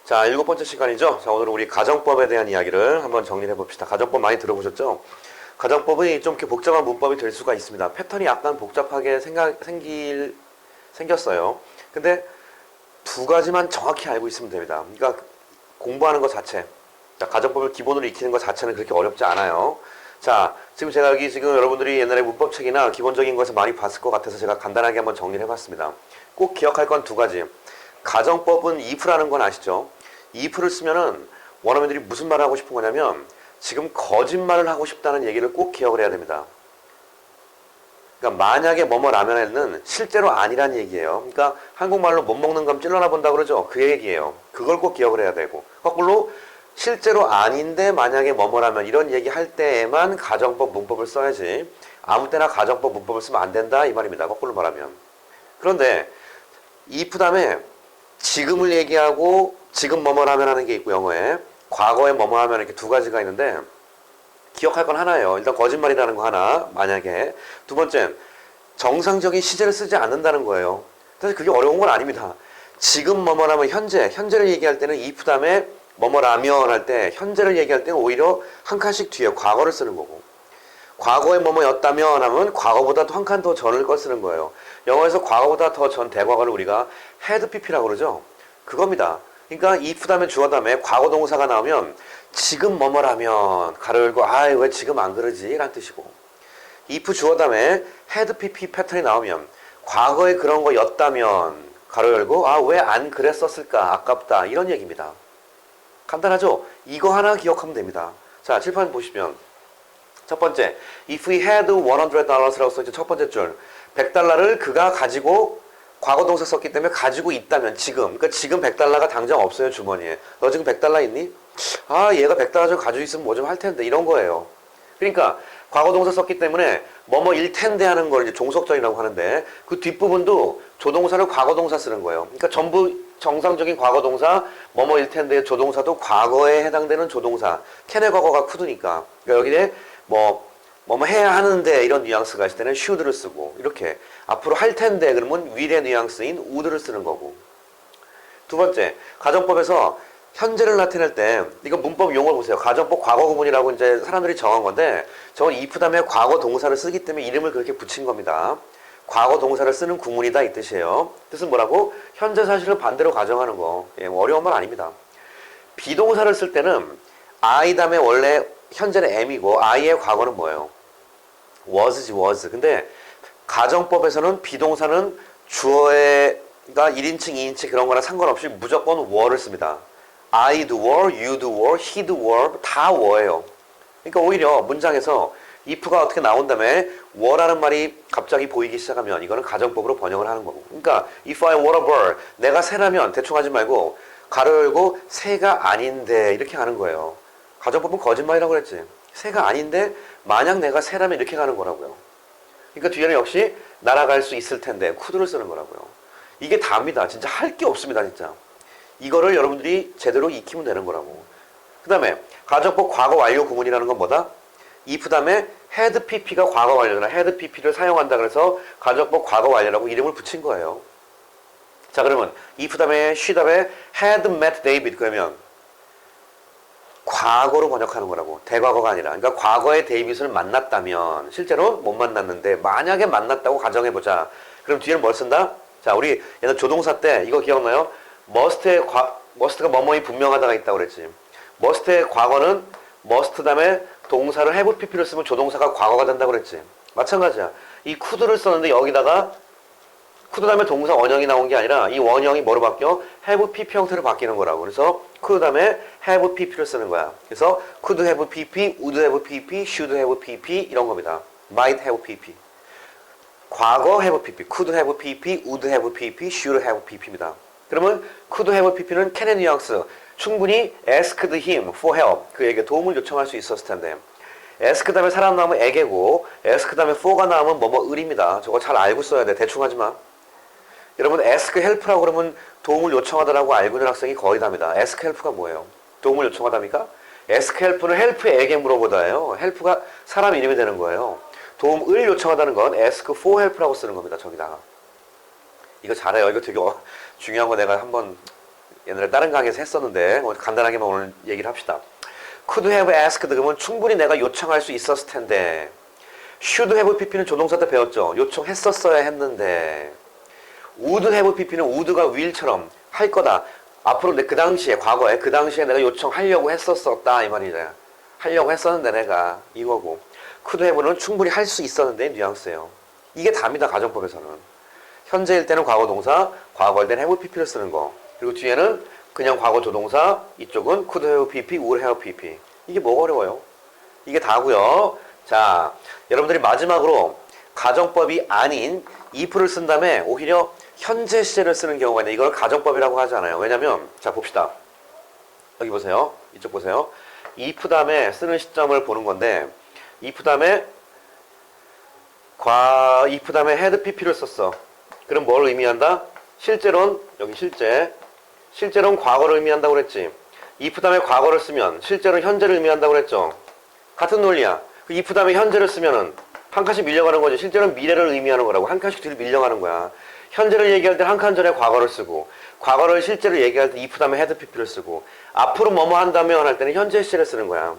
자, 7번째 시간이죠. 자, 오늘은 우리 가정법에 대한 이야기를 한번 정리해 봅시다. 가정법 많이 들어보셨죠? 가정법이 좀 이렇게 복잡한 문법이 될 수가 있습니다. 패턴이 약간 복잡하게 생겼어요. 근데 두 가지만 정확히 알고 있으면 됩니다. 그러니까 공부하는 것 자체, 자, 가정법을 기본으로 익히는 것 자체는 그렇게 어렵지 않아요. 자, 지금 제가 여기 지금 여러분들이 옛날에 문법책이나 기본적인 것을 많이 봤을 것 같아서 제가 간단하게 한번 정리를 해봤습니다. 꼭 기억할 건 두 가지. 가정법은 if라는 건 아시죠? if를 쓰면은 원어민들이 무슨 말을 하고 싶은 거냐면 지금 거짓말을 하고 싶다는 얘기를 꼭 기억을 해야 됩니다. 그러니까 만약에 뭐뭐라면에는 실제로 아니란 얘기예요. 그러니까 한국말로 못 먹는 감 찔러나 본다 그러죠. 그 얘기예요. 그걸 꼭 기억을 해야 되고, 거꾸로 실제로 아닌데 만약에 뭐뭐라면 이런 얘기 할 때에만 가정법 문법을 써야지 아무 때나 가정법 문법을 쓰면 안 된다 이 말입니다. 거꾸로 말하면. 그런데 if 다음에 지금을 얘기하고 지금 뭐뭐라면 하는 게 있고, 영어에 과거에 뭐뭐하면 이렇게 두 가지가 있는데 기억할 건 하나예요. 일단 거짓말이라는 거 하나, 만약에. 두 번째, 정상적인 시제를 쓰지 않는다는 거예요. 사실 그게 어려운 건 아닙니다. 지금 뭐뭐라면 현재를 얘기할 때는 if 다음에 뭐뭐라면 할 때, 현재를 얘기할 때는 오히려 한 칸씩 뒤에 과거를 쓰는 거고, 과거에 뭐뭐였다면 하면 과거보다 한 칸 더 전을 거 쓰는 거예요. 영어에서 과거보다 더 전 대과거를 우리가 had pp라고 그러죠. 그겁니다. 그러니까 if 다음에 주어 다음에 과거 동사가 나오면 지금 뭐뭐라면 가로 열고 왜 지금 안 그러지? 라는 뜻이고, if 주어 다음에 had pp 패턴이 나오면 과거에 그런 거였다면 가로 열고 왜 안 그랬었을까? 아깝다. 이런 얘기입니다. 간단하죠? 이거 하나 기억하면 됩니다. 자, 칠판 보시면 첫 번째, if we had $100라고 써있죠. 첫 번째 줄, 100달러를 그가 가지고 과거 동사 썼기 때문에 가지고 있다면 지금, 그러니까 지금 100달러가 당장 없어요. 주머니에. 너 지금 100달러 있니? 얘가 100달러 좀 가지고 있으면 뭐 좀 할 텐데, 이런 거예요. 그러니까 과거 동사 썼기 때문에 뭐뭐일 텐데 하는 걸 이제 종속전이라고 하는데, 그 뒷부분도 조동사를 과거 동사 쓰는 거예요. 그러니까 전부 정상적인 과거 동사 뭐뭐일 텐데, 조동사도 과거에 해당되는 조동사, 캔의 과거가 could니까. 그러니까 여기에 뭐뭐 해야 하는데 이런 뉘앙스가 있을 때는 should를 쓰고, 이렇게 앞으로 할 텐데 그러면 will의 뉘앙스인 would를 쓰는 거고. 두 번째, 가정법에서 현재를 나타낼 때, 이거 문법 용어를 보세요. 가정법 과거 구문이라고 이제 사람들이 정한 건데, 저건 if 다음에 과거 동사를 쓰기 때문에 이름을 그렇게 붙인 겁니다. 과거 동사를 쓰는 구문이다 이 뜻이에요. 뜻은 뭐라고? 현재 사실을 반대로 가정하는 거. 어려운 말 아닙니다. 비동사를 쓸 때는 I 다음에 원래 현재는 am이고 I의 과거는 뭐예요? was지, was. 근데 가정법에서는 비동사는 주어가 1인칭, 2인칭 그런 거랑 상관없이 무조건 were를 씁니다. I do were, you do were, he do were, 다 were예요. 그러니까 오히려 문장에서 if가 어떻게 나온 다음에 were라는 말이 갑자기 보이기 시작하면 이거는 가정법으로 번역을 하는 거고. 그러니까 if I were a bird, 내가 새라면 대충 하지 말고 가로 열고 새가 아닌데 이렇게 가는 거예요. 가정법은 거짓말이라고 그랬지. 새가 아닌데 만약 내가 새라면 이렇게 가는 거라고요. 그러니까 뒤에는 역시 날아갈 수 있을 텐데 could를 쓰는 거라고요. 이게 다입니다. 진짜 할 게 없습니다. 진짜. 이거를 여러분들이 제대로 익히면 되는 거라고. 그 다음에 가정법 과거 완료 구문이라는 건 뭐다? if 다음에 had pp가 과거 완료잖아. had pp를 사용한다 그래서 가정법 과거 완료라고 이름을 붙인 거예요. 자, 그러면 if 다음에 she 다음에 had met David 그러면 과거로 번역하는 거라고. 대과거가 아니라. 그러니까 과거에 데이빗을 만났다면, 실제로 못 만났는데 만약에 만났다고 가정해보자. 그럼 뒤에는 뭘 쓴다? 자, 우리 옛날 조동사 때 이거 기억나요? must가 뭐뭐이 분명하다가 있다고 그랬지. must의 과거는 must 다음에 동사를 have pp를 쓰면 조동사가 과거가 된다고 그랬지. 마찬가지야. 이 could를 썼는데 여기다가 could 다음에 동사 원형이 나온 게 아니라 이 원형이 뭐로 바뀌어? have pp 형태로 바뀌는 거라고. 그래서 could 다음에 have pp를 쓰는 거야. 그래서 could have pp, would have pp, should have pp 이런 겁니다. might have pp. 과거 have pp, could have pp, would have pp, should have pp입니다. 그러면 could have pp는 can의 뉘앙스. 충분히 asked him for help. 그에게 도움을 요청할 수 있었을 텐데. ask 다음에 사람 나오면 에게고, ask 다음에 for가 나오면 을입니다. 저거 잘 알고 써야 돼. 대충 하지 마. 여러분 ask help라고 그러면 도움을 요청하다라고 알고 있는 학생이 거의 답니다. ask help가 뭐예요? 도움을 요청하답니까? ask help는 help에게 물어보다예요. help가 사람 이름이 되는 거예요. 도움을 요청하다는 건 ask for help라고 쓰는 겁니다. 저기다가. 이거 잘해요. 이거 되게 중요한 거 내가 한번 옛날에 다른 강의에서 했었는데 간단하게만 오늘 얘기를 합시다. could have asked 그러면 충분히 내가 요청할 수 있었을 텐데 should have pp는 조동사 때 배웠죠. 요청했었어야 했는데 would have pp는 would가 will처럼 할 거다. 앞으로 그 당시에 과거에 그 당시에 내가 요청하려고 했었다 이 말이잖아. 하려고 했었는데 내가 이거고 could have는 충분히 할 수 있었는데 뉘앙스예요. 이게 답니다. 가정법에서는. 현재일 때는 과거 동사, 과거일 때는 have pp를 쓰는 거. 그리고 뒤에는 그냥 과거 조동사, 이쪽은 could have pp, would have pp. 이게 뭐가 어려워요? 이게 다고요. 자, 여러분들이 마지막으로 가정법이 아닌 if를 쓴 다음에 오히려 현재 시제를 쓰는 경우가 있는데 이걸 가정법이라고 하잖아요. 왜냐면 자 봅시다. 여기 보세요. 이쪽 보세요. if 다음에 쓰는 시점을 보는 건데 if 다음에 if 다음에 had pp를 썼어. 그럼 뭘 의미한다? 실제로는 여기 실제로는 과거를 의미한다고 그랬지. if 다음에 과거를 쓰면 실제로는 현재를 의미한다고 그랬죠. 같은 논리야. 그 if 다음에 현재를 쓰면은 한 칸씩 밀려가는 거지. 실제로는 미래를 의미하는 거라고. 한 칸씩 뒤로 밀려가는 거야. 현재를 얘기할 때 한 칸 전에 과거를 쓰고 과거를 실제로 얘기할 때 if 다음에 had pp를 쓰고 앞으로 뭐뭐 한다면 할 때는 현재 시제를 쓰는 거야.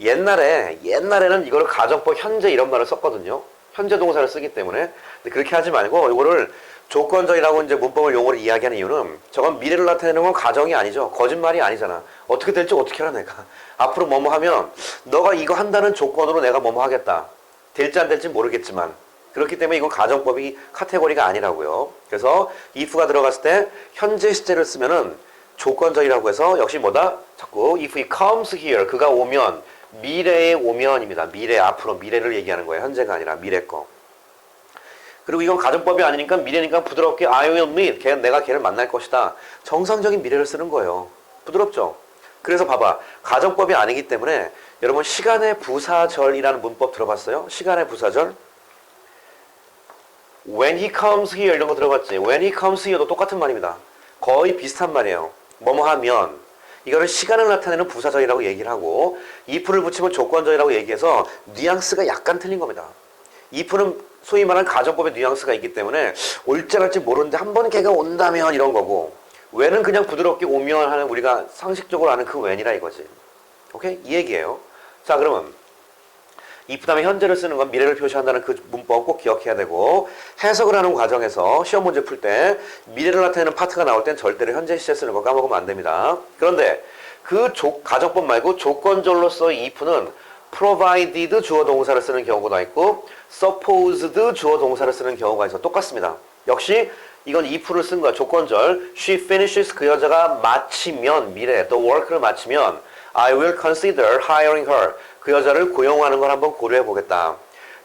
옛날에는 이거를 가정법 현재 이런 말을 썼거든요. 현재 동사를 쓰기 때문에. 근데 그렇게 하지 말고 이거를 조건적이라고 이제 문법을 용어로 이야기하는 이유는 저건 미래를 나타내는 건 가정이 아니죠. 거짓말이 아니잖아. 어떻게 될지 어떻게 알아 내가. 앞으로 뭐뭐 하면 너가 이거 한다는 조건으로 내가 뭐뭐 하겠다. 될지 안 될지 모르겠지만 그렇기 때문에 이건 가정법이 카테고리가 아니라고요. 그래서 if가 들어갔을 때 현재 시제를 쓰면은 조건적이라고 해서 역시 뭐다? 자꾸 if he comes here 그가 오면 미래에 오면입니다. 미래 앞으로 미래를 얘기하는 거예요. 현재가 아니라 미래 거. 그리고 이건 가정법이 아니니까 미래니까 부드럽게 I will meet 내가 걔를 만날 것이다. 정상적인 미래를 쓰는 거예요. 부드럽죠? 그래서 봐봐. 가정법이 아니기 때문에 여러분 시간의 부사절이라는 문법 들어봤어요? 시간의 부사절? When he comes here 이런 거 들어봤지? When he comes here도 똑같은 말입니다. 거의 비슷한 말이에요. 뭐뭐 하면 이거는 시간을 나타내는 부사절이라고 얘기를 하고 if를 붙이면 조건절이라고 얘기해서 뉘앙스가 약간 틀린 겁니다. if는 소위 말하는 가정법의 뉘앙스가 있기 때문에 올지 갈지 모르는데 한 번 걔가 온다면 이런 거고 when은 그냥 부드럽게 오면 하는 우리가 상식적으로 아는 그 when이라 이거지. 오케이? 이 얘기예요. 자 그러면 if 다음에 현재를 쓰는 건 미래를 표시한다는 그 문법 꼭 기억해야 되고 해석을 하는 과정에서 시험 문제 풀 때 미래를 나타내는 파트가 나올 땐 절대로 현재 시제 쓰는 거 까먹으면 안 됩니다. 그런데 그 가정법 말고 조건절로서의 if는 provided 주어 동사를 쓰는 경우가 있고 supposed 주어 동사를 쓰는 경우가 있어. 똑같습니다. 역시 이건 if를 쓴 거야. 조건절. She finishes 그 여자가 마치면 미래 the work를 마치면 I will consider hiring her. 그 여자를 고용하는 걸 한번 고려해 보겠다.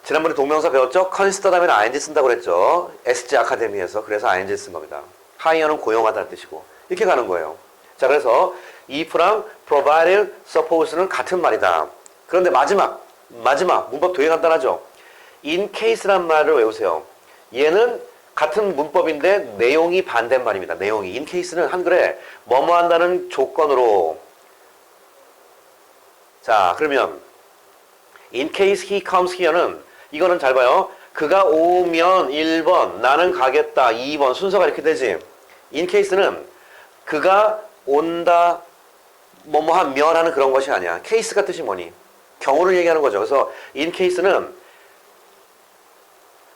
지난번에 동명사 배웠죠? consider 다음에 ing 쓴다고 그랬죠. SG 아카데미에서. 그래서 ing 쓴 겁니다. hire는 고용하다는 뜻이고. 이렇게 가는 거예요. 자, 그래서 if랑 provided, suppose는 같은 말이다. 그런데 마지막 문법 되게 간단하죠? in case란 말을 외우세요. 얘는 같은 문법인데 내용이 반대말입니다. 내용이. in case는 한글에 뭐뭐 한다는 조건으로. 자, 그러면 in case he comes here는 이거는 잘 봐요. 그가 오면 1번 나는 가겠다 2번 순서가 이렇게 되지. in case는 그가 온다 뭐뭐 하면 하는 그런 것이 아니야. 케이스가 뜻이 뭐니? 경우를 얘기하는 거죠. 그래서 in case는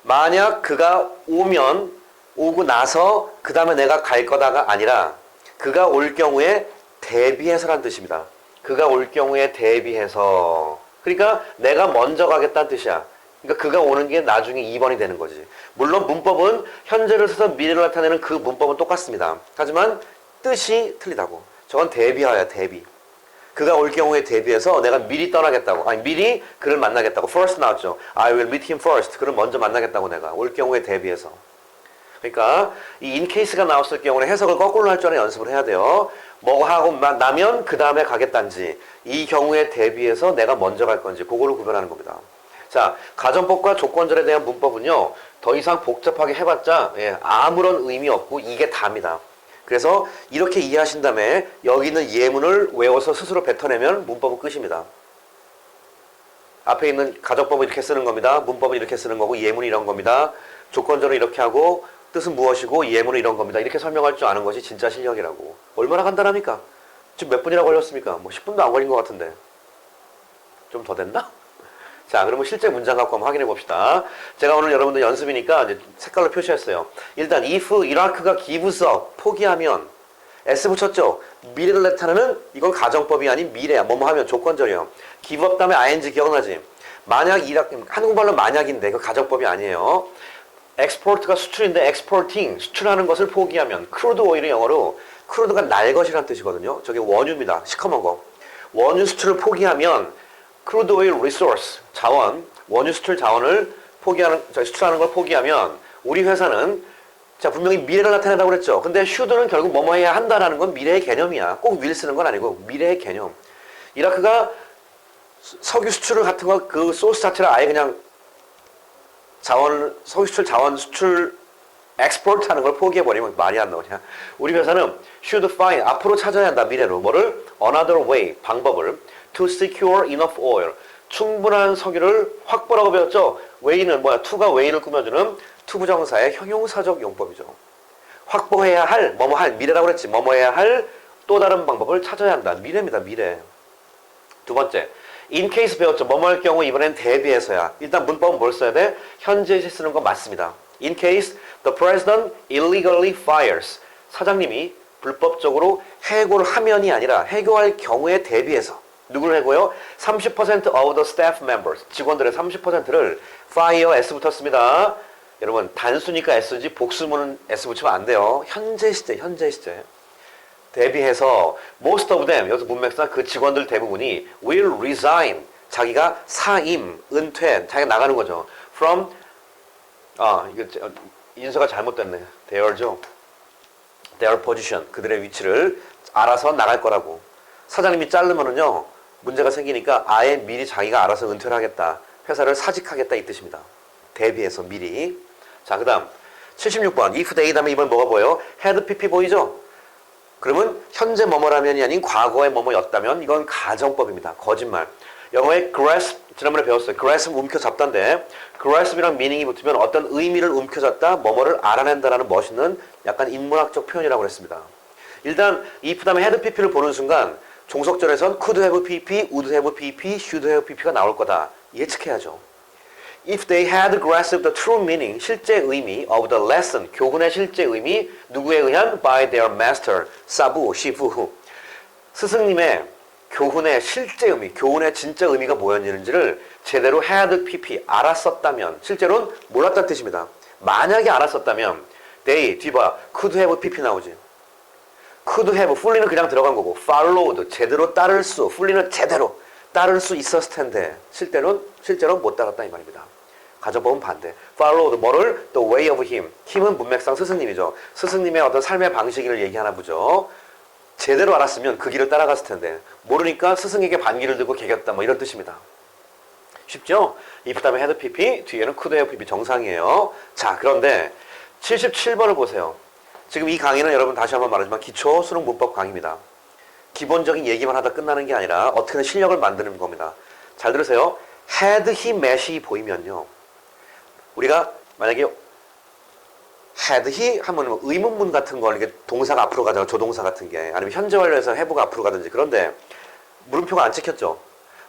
만약 그가 오고 나서 그 다음에 내가 갈 거다가 아니라 그가 올 경우에 대비해서란 뜻입니다. 그가 올 경우에 대비해서. 그러니까 내가 먼저 가겠다는 뜻이야. 그러니까 그가 오는 게 나중에 2번이 되는 거지. 물론 문법은 현재를 써서 미래를 나타내는 그 문법은 똑같습니다. 하지만 뜻이 틀리다고. 저건 대비하야 대비. 그가 올 경우에 대비해서 내가 미리 떠나겠다고. 아니 미리 그를 만나겠다고. first 나왔죠. I will meet him first. 그를 먼저 만나겠다고 내가. 올 경우에 대비해서. 그러니까 이 in case가 나왔을 경우는 해석을 거꾸로 할 줄 아는 연습을 해야 돼요. 뭐 하고 나면 그 다음에 가겠다는지 이 경우에 대비해서 내가 먼저 갈 건지 그거를 구별하는 겁니다. 자, 가정법과 조건절에 대한 문법은요. 더 이상 복잡하게 해봤자 아무런 의미 없고 이게 답니다. 그래서 이렇게 이해하신 다음에 여기 있는 예문을 외워서 스스로 뱉어내면 문법은 끝입니다. 앞에 있는 가정법은 이렇게 쓰는 겁니다. 문법은 이렇게 쓰는 거고 예문이 이런 겁니다. 조건절은 이렇게 하고 뜻은 무엇이고 예문은 이런 겁니다. 이렇게 설명할 줄 아는 것이 진짜 실력이라고. 얼마나 간단합니까? 지금 몇 분이나 걸렸습니까? 뭐 10분도 안 걸린 것 같은데. 좀 더 됐나? 자, 그러면 실제 문장 갖고 한번 확인해 봅시다. 제가 오늘 여러분들 연습이니까 이제 색깔로 표시했어요. 일단 if 이라크가 gives up, 포기하면 S 붙였죠? 미래를 나타내는 이건 가정법이 아닌 미래야. 뭐뭐 하면 조건절이에요. give up 다음에 ing 기억나지? 만약 이라크, 한국말로 만약인데 그 가정법이 아니에요. export가 수출인데 exporting, 수출하는 것을 포기하면 crude oil이 영어로 crude가 날 것이라는 뜻이거든요. 저게 원유입니다. 시커먼 거. 원유 수출을 포기하면 crude oil resource, 자원, 원유 수출 자원을 수출하는 걸 포기하면 우리 회사는 자, 분명히 미래를 나타낸다고 그랬죠. 근데 should는 결국 뭐뭐 해야 한다라는 건 미래의 개념이야. 꼭 will 쓰는 건 아니고 미래의 개념. 이라크가 석유 수출을 같은 거 그 소스 자체를 아예 그냥 석유 수출 자원 수출 엑스포트 하는 걸 포기해버리면 말이 안 나오냐. 우리 회사는 should find, 앞으로 찾아야 한다, 미래로. 뭐를? Another way, 방법을 to secure enough oil, 충분한 석유를 확보라고 배웠죠. way는 뭐야? to가 way를 꾸며주는 투부정사의 형용사적 용법이죠. 확보해야 할, 뭐뭐 할, 미래라고 그랬지. 뭐뭐 해야 할 또 다른 방법을 찾아야 한다. 미래입니다, 미래. 두 번째, in case 배웠죠. 뭐뭐 할 경우 이번엔 대비해서야. 일단 문법은 뭘 써야 돼? 현재시 쓰는 거 맞습니다. In case the president illegally fires. 사장님이 불법적으로 해고를 하면이 아니라 해고할 경우에 대비해서. 누구를 해고요? 30% of the staff members. 직원들의 30%를 fire S 붙었습니다. 여러분 단수니까 S지 복수문은 S 붙이면 안 돼요. 현재 시제, 현재 시제. 대비해서 most of them, 여기서 문맥상 그 직원들 대부분이 will resign. 자기가 사임, 은퇴, 자기가 나가는 거죠. from, 이거 인서가 잘못됐네. their죠. their position, 그들의 위치를 알아서 나갈 거라고. 사장님이 자르면은요, 문제가 생기니까 아예 미리 자기가 알아서 은퇴를 하겠다. 회사를 사직하겠다 이 뜻입니다. 대비해서 미리. 자, 그 다음 76번 if they 다음에 이번 뭐가 보여요? had pp 보이죠? 그러면 현재 뭐뭐라면이 아닌 과거의 뭐뭐였다면 이건 가정법입니다. 거짓말. 영어에 grasp, 지난번에 배웠어요. grasp 움켜잡다인데 grasp이랑 meaning이 붙으면 어떤 의미를 움켜잡다, 뭐뭐를 알아낸다라는 멋있는 약간 인문학적 표현이라고 그랬습니다. 일단 if 다음에 had pp를 보는 순간 종속절에선 could have pp, would have pp, should have pp가 나올 거다. 예측해야죠. If they had grasped the true meaning, 실제 의미 of the lesson, 교훈의 실제 의미, 누구에 의한? By their master, 사부, 시부. 스승님의 교훈의 실제 의미, 교훈의 진짜 의미가 뭐였는지를 제대로 had pp, 알았었다면, 실제로는 몰랐다는 뜻입니다. 만약에 알았었다면, they, 뒤봐, could have pp 나오지. could have, fully는 그냥 들어간 거고, followed, 제대로 따를 수, fully는 제대로 따를 수 있었을 텐데, 실제로는 못 따랐다 이 말입니다. 가정법은 반대. followed, 뭐를? the way of him. 힘은 문맥상 스승님이죠. 스승님의 어떤 삶의 방식을 얘기하나 보죠. 제대로 알았으면 그 길을 따라갔을 텐데, 모르니까 스승에게 반기를 들고 개겼다, 뭐 이런 뜻입니다. 쉽죠? if 다음에 had pp, 뒤에는 could have pp 정상이에요. 자, 그런데 77번을 보세요. 지금 이 강의는 여러분 다시 한번 말하지만 기초 수능 문법 강의입니다. 기본적인 얘기만 하다 끝나는 게 아니라 어떻게든 실력을 만드는 겁니다. 잘 들으세요. had he met이 보이면요. 우리가 만약에 had he 하면 뭐 의문문 같은 걸 이게 동사가 앞으로 가잖아. 조동사 같은 게. 아니면 현재 완료해서 have가 앞으로 가든지. 그런데 물음표가 안 찍혔죠.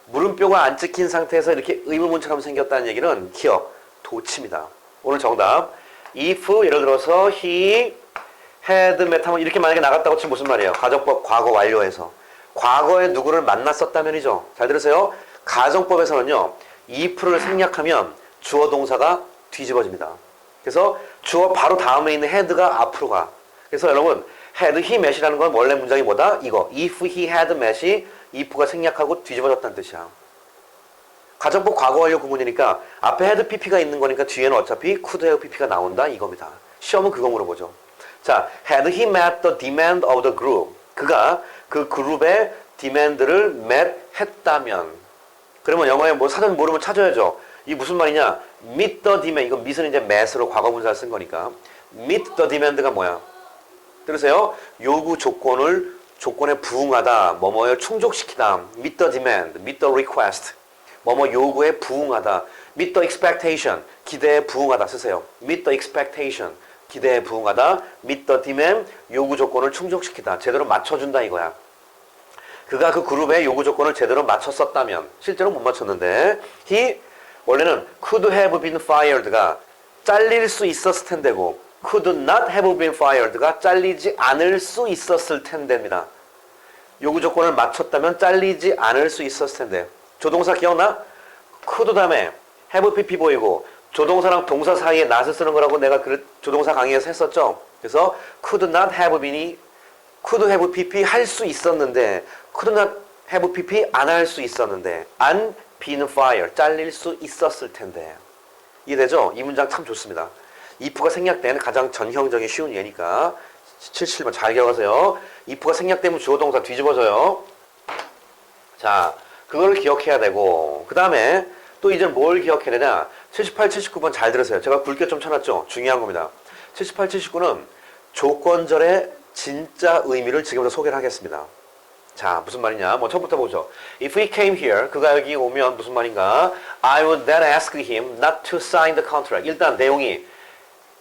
물음표가 안 찍힌 상태에서 이렇게 의문문처럼 생겼다는 얘기는 기억, 도치입니다. 오늘 정답. if 예를 들어서 he had met 하면 이렇게 만약에 나갔다고 치면 무슨 말이에요? 가정법 과거 완료해서. 과거에 누구를 만났었다면이죠. 잘 들으세요. 가정법에서는요. if를 생략하면 주어 동사가 뒤집어집니다. 그래서 주어 바로 다음에 있는 had가 앞으로 가. 그래서 여러분 had he met이라는 건 원래 문장이 뭐다? 이거. if he had met이 if가 생략하고 뒤집어졌다는 뜻이야. 가정법 과거 완료 구문이니까 앞에 had pp가 있는 거니까 뒤에는 어차피 could have pp가 나온다 이겁니다. 시험은 그거 물어보죠. 자, had he met the demand of the group? 그가 그 그룹의 demand를 met 했다면. 그러면 영어에 뭐 사전 모르면 찾아야죠. 이게 무슨 말이냐? meet the demand. 이거 meet은 이제 met으로 과거분사를 쓴 거니까. meet the demand가 뭐야? 들으세요? 요구 조건에 부응하다. 뭐뭐에 충족시키다. meet the demand, meet the request. 뭐뭐 요구에 부응하다. meet the expectation. 기대에 부응하다 쓰세요. meet the expectation. 기대에 부응하다. meet the demand, 요구 조건을 충족시키다. 제대로 맞춰준다 이거야. 그가 그 그룹의 요구 조건을 제대로 맞췄었다면, 실제로 못 맞췄는데, he, 원래는 could have been fired가 잘릴 수 있었을 텐데고, could not have been fired가 잘리지 않을 수 있었을 텐데입니다. 요구 조건을 맞췄다면 잘리지 않을 수 있었을 텐데. 조동사 기억나? could 다음에 have pp 보이고 조동사랑 동사 사이에 not을 쓰는 거라고 내가 조동사 강의에서 했었죠. 그래서 could not have been이 could have pp 할 수 있었는데 could not have pp 안 할 수 있었는데 안 been fired 잘릴 수 있었을 텐데. 이해되죠? 이 문장 참 좋습니다. if가 생략된 가장 전형적인 쉬운 예니까 77번 잘 기억하세요. if가 생략되면 주어 동사 뒤집어져요. 자, 그걸 기억해야 되고 그 다음에 또 이제 뭘 기억해야 되냐. 78, 79번 잘 들으세요. 제가 굵게 좀 쳐놨죠. 중요한 겁니다. 78, 79는 조건절의 진짜 의미를 지금부터 소개를 하겠습니다. 자, 무슨 말이냐. 뭐 처음부터 보죠. If he came here, 그가 여기 오면 무슨 말인가. I would then ask him not to sign the contract. 일단 내용이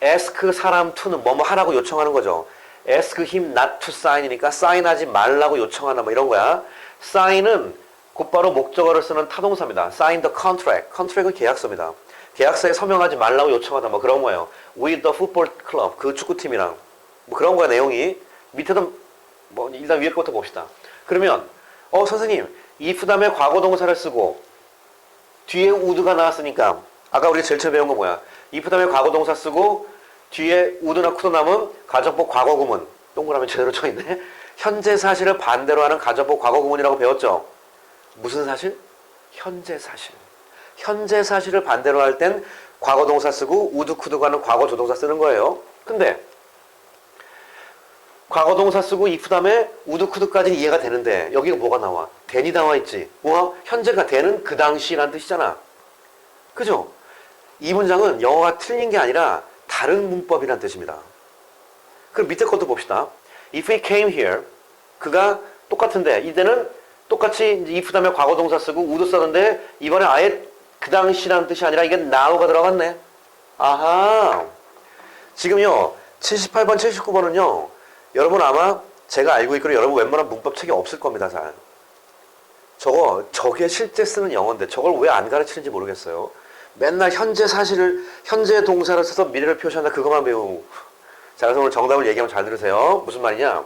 ask 사람 to는 뭐뭐 하라고 요청하는 거죠. ask him not to sign이니까 sign하지 말라고 요청하나 뭐 이런 거야. sign은 곧바로 목적어를 쓰는 타동사입니다. sign the contract. contract은 계약서입니다. 계약서에 서명하지 말라고 요청하다 뭐 그런 거예요. with the football club. 그 축구팀이랑 뭐 그런 거야 내용이. 밑에도 뭐 일단 위에 것부터 봅시다. 그러면 선생님 if 다음에 과거 동사를 쓰고 뒤에 would가 나왔으니까 아까 우리가 제일 처음 배운 거 뭐야? if 다음에 과거 동사 쓰고 뒤에 would나 could 남은 가정법 과거 구문. 동그라미 제대로 쳐있네. 현재 사실을 반대로 하는 가정법 과거 구문이라고 배웠죠. 무슨 사실? 현재 사실. 현재 사실을 반대로 할 땐 과거 동사 쓰고 would, could가 는 과거 조동사 쓰는 거예요. 근데 과거 동사 쓰고 if 다음에 would, could까지는 이해가 되는데 여기가 뭐가 나와? then이 나와 있지. 뭐 현재가 then은 그 당시라는 뜻이잖아. 그죠? 이 문장은 영어가 틀린 게 아니라 다른 문법이라는 뜻입니다. 그럼 밑에 것도 봅시다. If he came here, 그가 똑같은데 이때는 똑같이 if 다음에 과거 동사 쓰고 would 썼는데 이번에 아예 그 당시라는 뜻이 아니라 이게 now가 들어갔네. 아하. 지금요 78번 79번은요 여러분 아마 제가 알고 있기로 여러분 웬만한 문법 책이 없을 겁니다. 잘. 저게 실제 쓰는 영어인데 저걸 왜 안 가르치는지 모르겠어요. 맨날 현재 사실을 현재 동사를 써서 미래를 표시한다 그것만 배우고. 자, 그래서 오늘 정답을 얘기하면 잘 들으세요. 무슨 말이냐?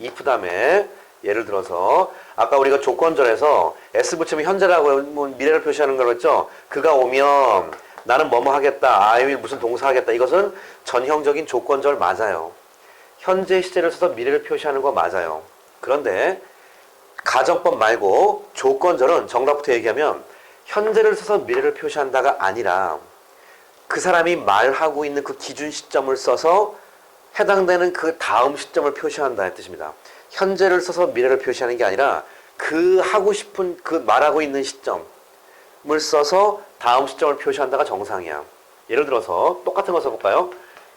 if 다음에 예를 들어서 아까 우리가 조건절에서 s 붙이면 현재라고 미래를 표시하는 걸 했죠. 그가 오면 나는 뭐뭐 하겠다. I will 무슨 동사 하겠다. 이것은 전형적인 조건절 맞아요. 현재 시제를 써서 미래를 표시하는 거 맞아요. 그런데 가정법 말고 조건절은 정답부터 얘기하면 현재를 써서 미래를 표시한다가 아니라 그 사람이 말하고 있는 그 기준 시점을 써서 해당되는 그 다음 시점을 표시한다는 뜻입니다. 현재를 써서 미래를 표시하는 게 아니라 그 하고 싶은 그 말하고 있는 시점을 써서 다음 시점을 표시한다가 정상이야. 예를 들어서 똑같은 거 써볼까요?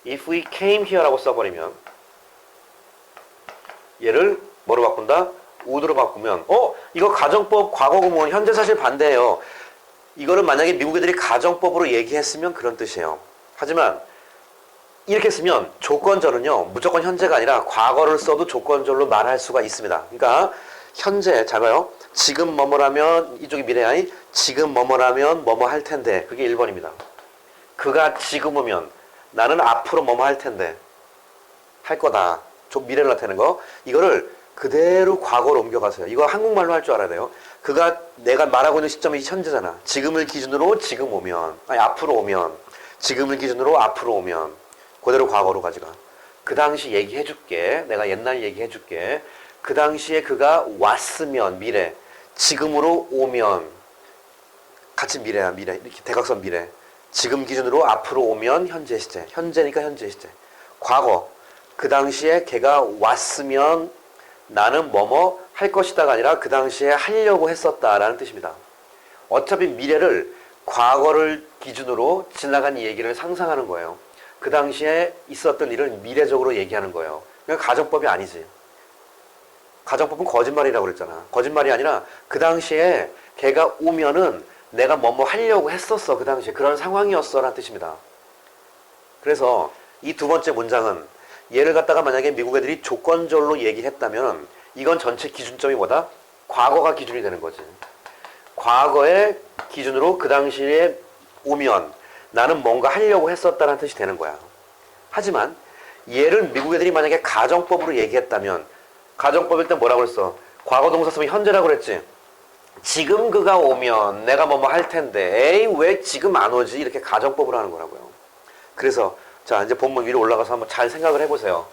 If we came here라고 써버리면 얘를 뭐로 바꾼다? would로 바꾸면 이거 가정법 과거 구문 현재 사실 반대예요. 이거는 만약에 미국 애들이 가정법으로 얘기했으면 그런 뜻이에요. 하지만 이렇게 쓰면 조건절은요 무조건 현재가 아니라 과거를 써도 조건절로 말할 수가 있습니다. 그러니까 현재 잘 봐요. 지금 뭐뭐라면 이쪽이 미래야. 지금 뭐뭐라면 뭐뭐 할 텐데 그게 1번입니다. 그가 지금 오면 나는 앞으로 뭐뭐 할 텐데 할 거다. 미래를 나타내는 거. 이거를 그대로 과거로 옮겨가세요. 이거 한국말로 할 줄 알아야 돼요. 그가 내가 말하고 있는 시점이 현재잖아. 지금을 기준으로 지금 오면 앞으로 오면 지금을 기준으로 앞으로 오면 그대로 과거로 가져가. 그 당시 얘기해줄게. 내가 옛날 얘기해줄게. 그 당시에 그가 왔으면 미래. 지금으로 오면 같이 미래야 미래. 이렇게 대각선 미래. 지금 기준으로 앞으로 오면 현재 시제. 현재니까 현재 시제. 과거. 그 당시에 걔가 왔으면 나는 뭐뭐 할 것이다가 아니라 그 당시에 하려고 했었다라는 뜻입니다. 어차피 미래를 과거를 기준으로 지나간 얘기를 상상하는 거예요. 그 당시에 있었던 일을 미래적으로 얘기하는 거예요. 그러니까 가정법이 아니지. 가정법은 거짓말이라고 그랬잖아. 거짓말이 아니라 그 당시에 걔가 오면은 내가 뭐뭐 하려고 했었어. 그 당시에 그런 상황이었어 라는 뜻입니다. 그래서 이 두 번째 문장은 얘를 갖다가 만약에 미국 애들이 조건절로 얘기했다면 이건 전체 기준점이 뭐다? 과거가 기준이 되는 거지. 과거의 기준으로 그 당시에 오면 나는 뭔가 하려고 했었다는 뜻이 되는 거야. 하지만 얘를 미국 애들이 만약에 가정법으로 얘기했다면 가정법일 때 뭐라고 그랬어? 과거 동사 쓰면 현재라고 그랬지. 지금 그가 오면 내가 뭐뭐 할 텐데 에이 왜 지금 안 오지? 이렇게 가정법으로 하는 거라고요. 그래서 자 이제 본문 위로 올라가서 한번 잘 생각을 해보세요.